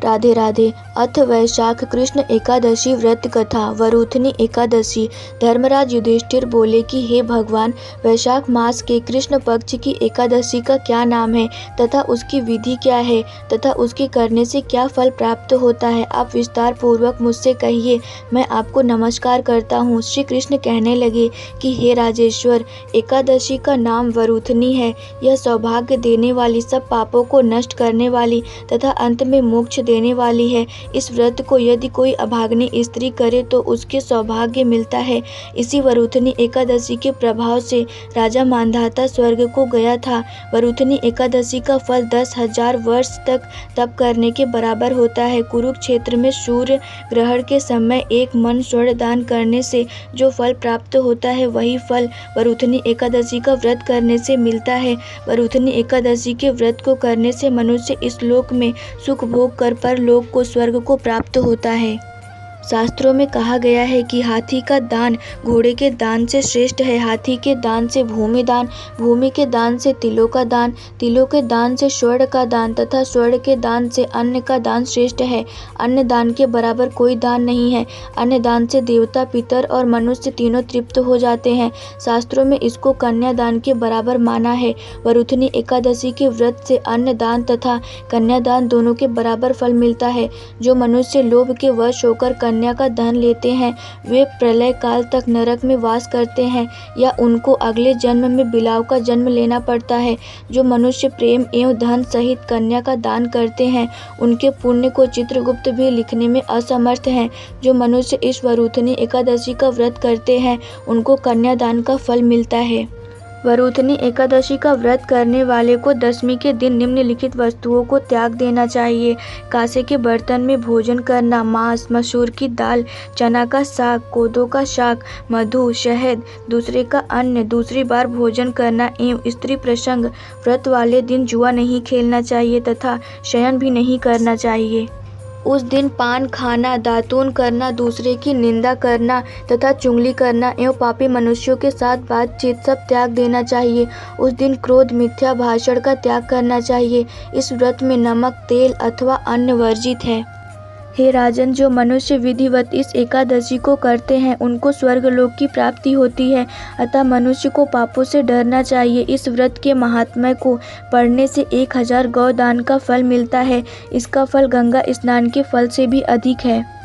राधे राधे। अथ वैशाख कृष्ण एकादशी व्रत कथा। वरूथनी एकादशी। धर्मराज युधिष्ठिर बोले कि हे भगवान, वैशाख मास के कृष्ण पक्ष की एकादशी का क्या नाम है तथा उसकी विधि क्या है तथा उसके करने से क्या फल प्राप्त होता है, आप विस्तार पूर्वक मुझसे कहिए, मैं आपको नमस्कार करता हूँ। श्री कृष्ण कहने लगे कि हे राजेश्वर, एकादशी का नाम वरूथनी है। यह सौभाग्य देने वाली, सब पापों को नष्ट करने वाली तथा अंत में मोक्ष देने वाली है। इस व्रत को यदि कोई अभागिनी स्त्री करे तो उसके सौभाग्य मिलता है। इसी वरूथनी एकादशी के प्रभाव से राजा मांधाता स्वर्ग को गया था। वरूथनी एकादशी का फल 10,000 वर्ष तक तप करने के बराबर होता है। कुरुक्षेत्र में सूर्य ग्रहण के समय 1 मन स्वर्ण दान करने से जो फल प्राप्त होता है, वही फल वरूथनी एकादशी का व्रत करने से मिलता है। वरूथनी एकादशी के व्रत को करने से मनुष्य इस लोक में सुख भोग कर परलोक को, स्वर्ग को प्राप्त होता है। शास्त्रों में कहा गया है कि हाथी का दान घोड़े के दान से श्रेष्ठ है। हाथी के दान से भूमि दान, भूमि के दान से तिलों का दान, तिलों के दान से स्वर्ण का दान तथा स्वर्ण के दान से अन्न का दान श्रेष्ठ है। अन्न दान के बराबर कोई दान नहीं है। अन्न दान से देवता, पितर और मनुष्य तीनों तृप्त हो जाते हैं। शास्त्रों में इसको कन्यादान के बराबर माना है। वरूथनी एकादशी के व्रत से अन्न दान तथा कन्यादान दोनों के बराबर फल मिलता है। जो मनुष्य लोभ के वश होकर कन्या का धन लेते हैं, वे प्रलय काल तक नरक में वास करते हैं या उनको अगले जन्म में बिलाव का जन्म लेना पड़ता है। जो मनुष्य प्रेम एवं धन सहित कन्या का दान करते हैं, उनके पुण्य को चित्रगुप्त भी लिखने में असमर्थ हैं। जो मनुष्य इस वरूथनी एकादशी का व्रत करते हैं, उनको कन्यादान का फल मिलता है। वरूथनी एकादशी का व्रत करने वाले को दशमी के दिन निम्नलिखित वस्तुओं को त्याग देना चाहिए। कांसे के बर्तन में भोजन करना, मांस, मसूर की दाल, चना का साग, कोदो का शाक, मधु, शहद, दूसरे का अन्न, दूसरी बार भोजन करना एवं स्त्री प्रसंग। व्रत वाले दिन जुआ नहीं खेलना चाहिए तथा शयन भी नहीं करना चाहिए। उस दिन पान खाना, दातून करना, दूसरे की निंदा करना तथा चुगली करना एवं पापी मनुष्यों के साथ बातचीत सब त्याग देना चाहिए। उस दिन क्रोध, मिथ्या भाषण का त्याग करना चाहिए। इस व्रत में नमक, तेल अथवा अन्न वर्जित है। हे राजन, जो मनुष्य विधिवत इस एकादशी को करते हैं, उनको स्वर्गलोक की प्राप्ति होती है। अतः मनुष्य को पापों से डरना चाहिए। इस व्रत के महात्म्य को पढ़ने से 1000 गौ दान का फल मिलता है। इसका फल गंगा स्नान के फल से भी अधिक है।